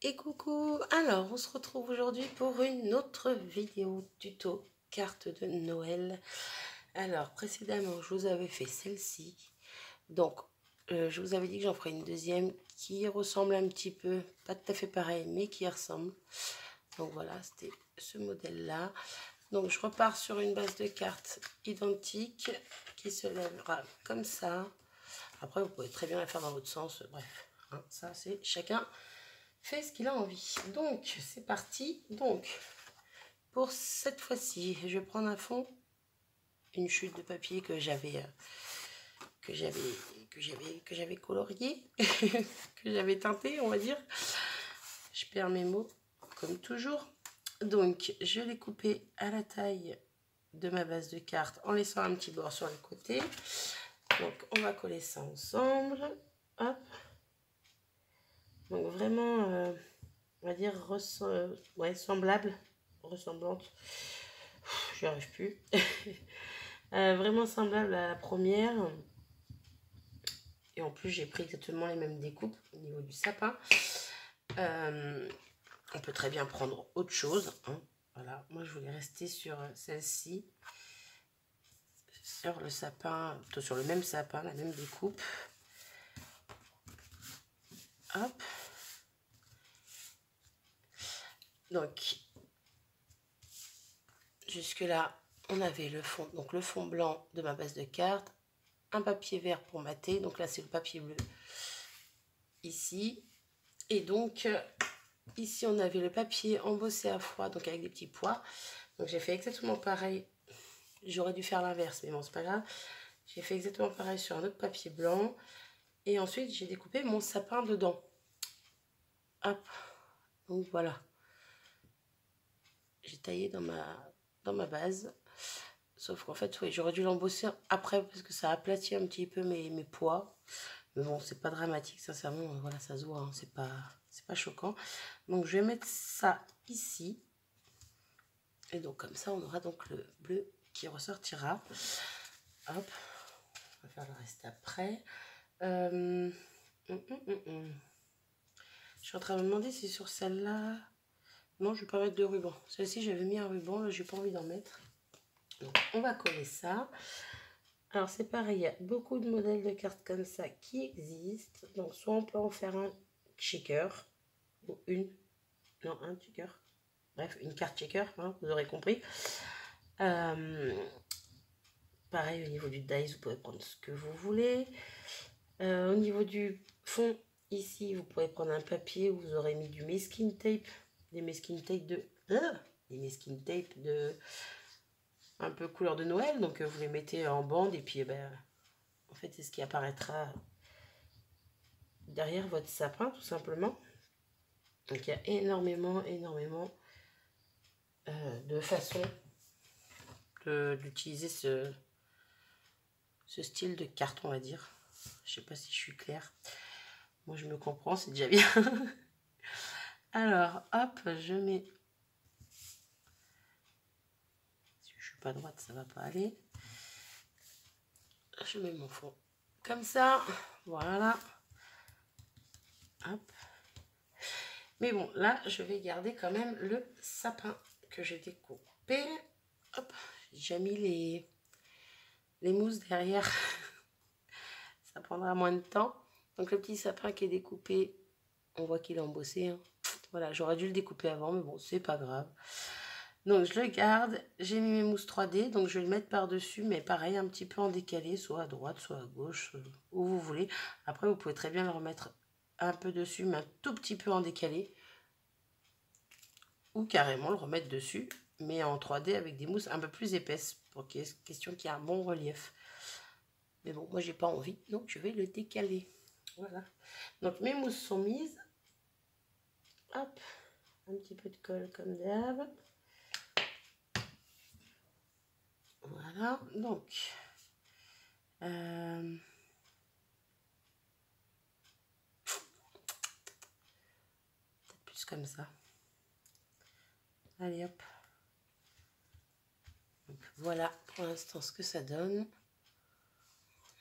Et coucou, alors on se retrouve aujourd'hui pour une autre vidéo tuto carte de Noël. Alors précédemment je vous avais fait celle-ci, donc je vous avais dit que j'en ferai une deuxième qui ressemble un petit peu, pas tout à fait pareil mais qui ressemble. Donc voilà, c'était ce modèle là. Donc je repars sur une base de cartes identique qui se lèvera comme ça. Après vous pouvez très bien la faire dans votre sens, bref, hein, ça c'est chacun fait ce qu'il a envie. Donc c'est parti. Donc pour cette fois-ci je vais prendre un fond, une chute de papier que j'avais colorié que j'avais teinté, on va dire. Je perds mes mots comme toujours. Donc je l'ai coupé à la taille de ma base de cartes en laissant un petit bord sur le côté. Donc on va coller ça ensemble. Hop. Donc vraiment on va dire semblable, ressemblante, j'y arrive plus. Vraiment semblable à la première. Et en plus j'ai pris exactement les mêmes découpes au niveau du sapin. On peut très bien prendre autre chose, hein. Voilà, moi je voulais rester sur celle-ci, sur le sapin, plutôt sur le même sapin, la même découpe. Hop. Donc jusque là on avait le fond, donc le fond blanc de ma base de cartes, un papier vert pour mater, donc là c'est le papier bleu ici, et donc ici on avait le papier embossé à froid, donc avec des petits pois. Donc j'ai fait exactement pareil, j'aurais dû faire l'inverse mais bon c'est pas grave. J'ai fait exactement pareil sur un autre papier blanc et ensuite j'ai découpé mon sapin dedans. Hop, donc voilà, j'ai taillé dans ma base, sauf qu'en fait oui, j'aurais dû l'embosser après parce que ça aplatit un petit peu mes pois, mais bon c'est pas dramatique, sincèrement, voilà, ça se voit, hein, c'est pas choquant. Donc je vais mettre ça ici et donc comme ça on aura donc le bleu qui ressortira. Hop, on va faire le reste après. Je suis en train de me demander si sur celle-là, non, je vais pas mettre de ruban. Celle-ci j'avais mis un ruban, là j'ai pas envie d'en mettre. Donc on va coller ça. Alors c'est pareil, il y a beaucoup de modèles de cartes comme ça qui existent. Donc soit on peut en faire un checker ou un checker. Bref, une carte checker, hein, vous aurez compris. Pareil au niveau du dice, vous pouvez prendre ce que vous voulez. Au niveau du fond, ici vous pouvez prendre un papier où vous aurez mis du masking tape, des masking tape de un peu couleur de Noël, donc vous les mettez en bande et puis en fait c'est ce qui apparaîtra derrière votre sapin tout simplement. Donc il y a énormément de façons d'utiliser ce style de carte, on va dire. Je sais pas si je suis claire, moi je me comprends, c'est déjà bien. Alors hop, je mets, si je suis pas droite ça va pas aller, je mets mon fond comme ça, voilà. Hop. Mais bon, là, je vais garder quand même le sapin que j'ai découpé. Hop, j'ai déjà mis les mousses derrière. Ça prendra moins de temps. Donc le petit sapin qui est découpé, on voit qu'il est embossé, hein. Voilà, j'aurais dû le découper avant, mais bon, c'est pas grave. Donc je le garde. J'ai mis mes mousses 3D, donc je vais le mettre par-dessus, mais pareil, un petit peu en décalé, soit à droite, soit à gauche, où vous voulez. Après, vous pouvez très bien le remettre un peu dessus, mais un tout petit peu en décalé. Ou carrément le remettre dessus, mais en 3D avec des mousses un peu plus épaisses, pour qu'il y ait question qu'il y ait un bon relief. Mais bon, moi j'ai pas envie, donc je vais le décaler. Voilà. Donc mes mousses sont mises. Hop, un petit peu de colle comme d'hab. Voilà, donc peut-être plus comme ça. Allez hop. Donc, voilà pour l'instant ce que ça donne.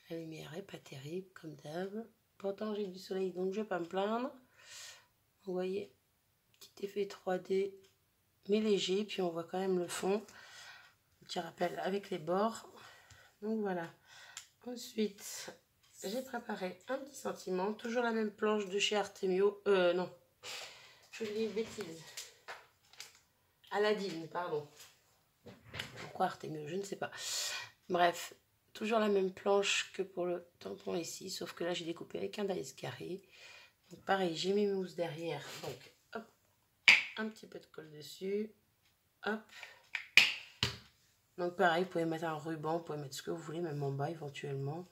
La lumière est pas terrible comme d'hab. Pourtant j'ai du soleil donc je vais pas me plaindre. Vous voyez, petit effet 3D, mais léger, puis on voit quand même le fond. Un petit rappel avec les bords. Donc voilà. Ensuite, j'ai préparé un petit sentiment, toujours la même planche de chez Artemio. Non, je dis une bêtise. Aladdin, pardon. Pourquoi Artemio? Je ne sais pas. Bref, toujours la même planche que pour le tampon ici, sauf que là j'ai découpé avec un dies carré. Donc pareil, j'ai mes mousses derrière. Donc hop, un petit peu de colle dessus. Hop. Donc pareil, vous pouvez mettre un ruban, vous pouvez mettre ce que vous voulez, même en bas éventuellement.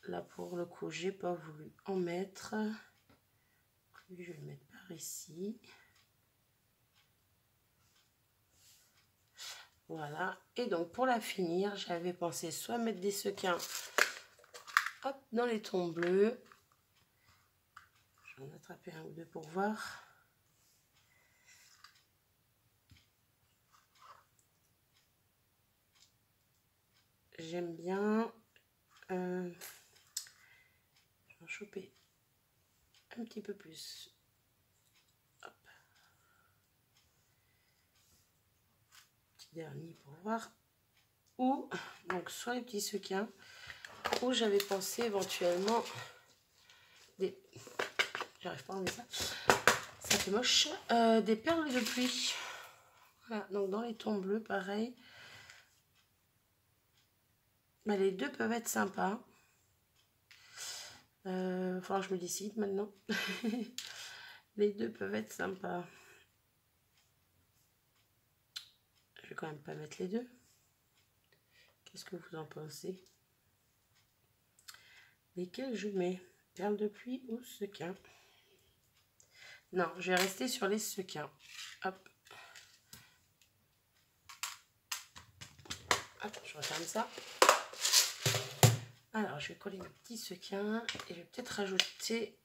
Là pour le coup, j'ai pas voulu en mettre. Je vais le mettre par ici. Voilà. Et donc pour la finir, j'avais pensé soit mettre des sequins hop, dans les tons bleus. Je vais en attraper un ou deux pour voir. J'aime bien. Je vais en choper un petit peu plus. Hop. Petit dernier pour voir. Ou, donc soit les petits sequins, ou j'avais pensé éventuellement des... J'arrive pas à enlever ça. Ça fait moche. Des perles de pluie. Voilà, donc dans les tons bleus, pareil. Bah, les deux peuvent être sympas. Il faudra que je me décide maintenant. Les deux peuvent être sympas. Je vais quand même pas mettre les deux. Qu'est-ce que vous en pensez? Lesquels je mets? Perles de pluie ou sequins? Non, je vais rester sur les sequins. Hop. Hop, je referme ça. Alors, je vais coller mes petits sequins et je vais peut-être rajouter...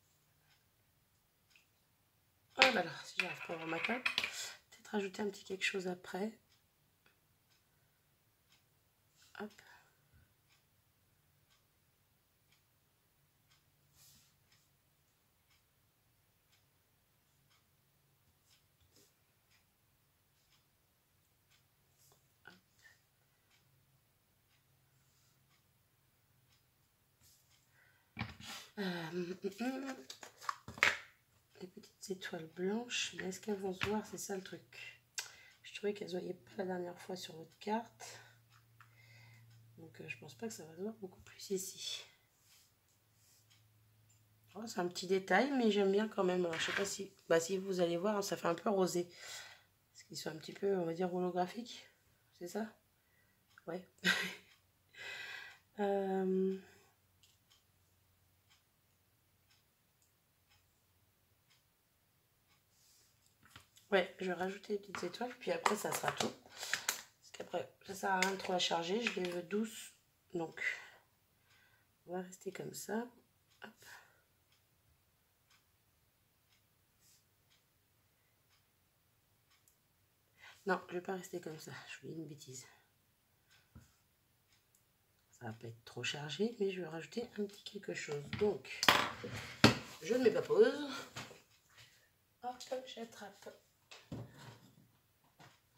Oh là là, si j'arrive pas à avoir ma colle. Peut-être rajouter un petit quelque chose après. Hop. Les petites étoiles blanches, mais est-ce qu'elles vont se voir? C'est ça le truc. Je trouvais qu'elles ne se voyaient pas la dernière fois sur votre carte. Donc je pense pas que ça va se voir beaucoup plus ici. Oh, c'est un petit détail, mais j'aime bien quand même. Alors, je sais pas si, si vous allez voir, ça fait un peu rosé. Est-ce qu'ils sont un petit peu, on va dire, holographiques? C'est ça? Ouais. Ouais, je vais rajouter des petites étoiles, puis après ça sera tout. Parce qu'après, ça sert à rien de trop la charger, je les veux douces. Donc, on va rester comme ça. Hop. Non, je vais pas rester comme ça, je vous dis une bêtise. Ça va pas être trop chargé, mais je vais rajouter un petit quelque chose. Donc, je ne mets pas pause. Hop, j'attrape.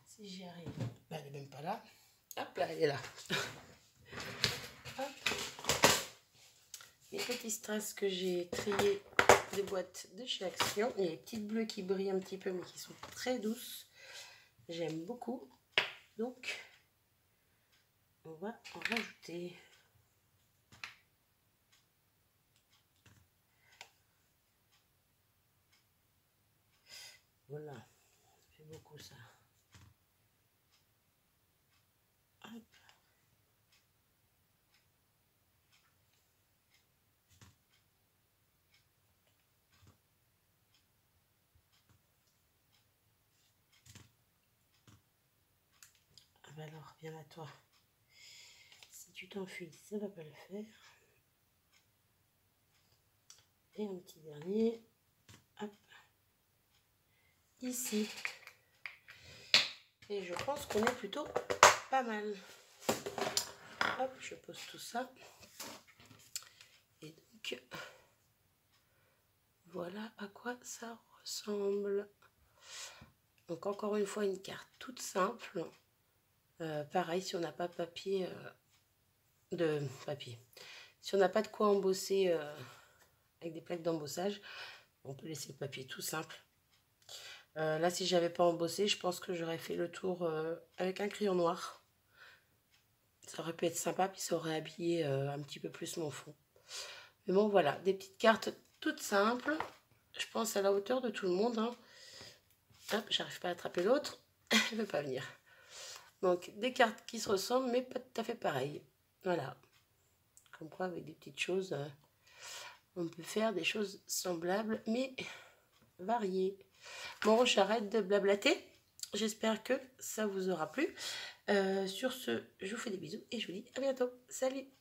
Si j'y arrive. Bah, elle n'est même pas là. Hop là, elle est là. Hop. Les petits strass que j'ai triés des boîtes de chez Action. Il y a les petites bleues qui brillent un petit peu, mais qui sont très douces. J'aime beaucoup. Donc, on va en rajouter. Voilà, ça fait beaucoup ça. Hop. Ah bah alors, viens à toi. Si tu t'enfuis, ça va pas le faire. Et un petit dernier. Hop. Ici. Et je pense qu'on est plutôt pas mal. Hop, je pose tout ça. Et donc, voilà à quoi ça ressemble. Donc encore une fois, une carte toute simple. Pareil, si on n'a pas de papier, si on n'a pas de quoi embosser avec des plaques d'embossage, on peut laisser le papier tout simple. Là, si j'avais pas embossé, je pense que j'aurais fait le tour avec un crayon noir. Ça aurait pu être sympa, puis ça aurait habillé un petit peu plus mon fond. Mais bon, voilà, des petites cartes toutes simples. Je pense à la hauteur de tout le monde. Hein. Hop, j'arrive pas à attraper l'autre. Elle veut pas venir. Donc, des cartes qui se ressemblent, mais pas tout à fait pareilles. Voilà. Comme quoi, avec des petites choses, on peut faire des choses semblables, mais variées. Bon, j'arrête de blablater. J'espère que ça vous aura plu. Sur ce, je vous fais des bisous et je vous dis à bientôt. Salut!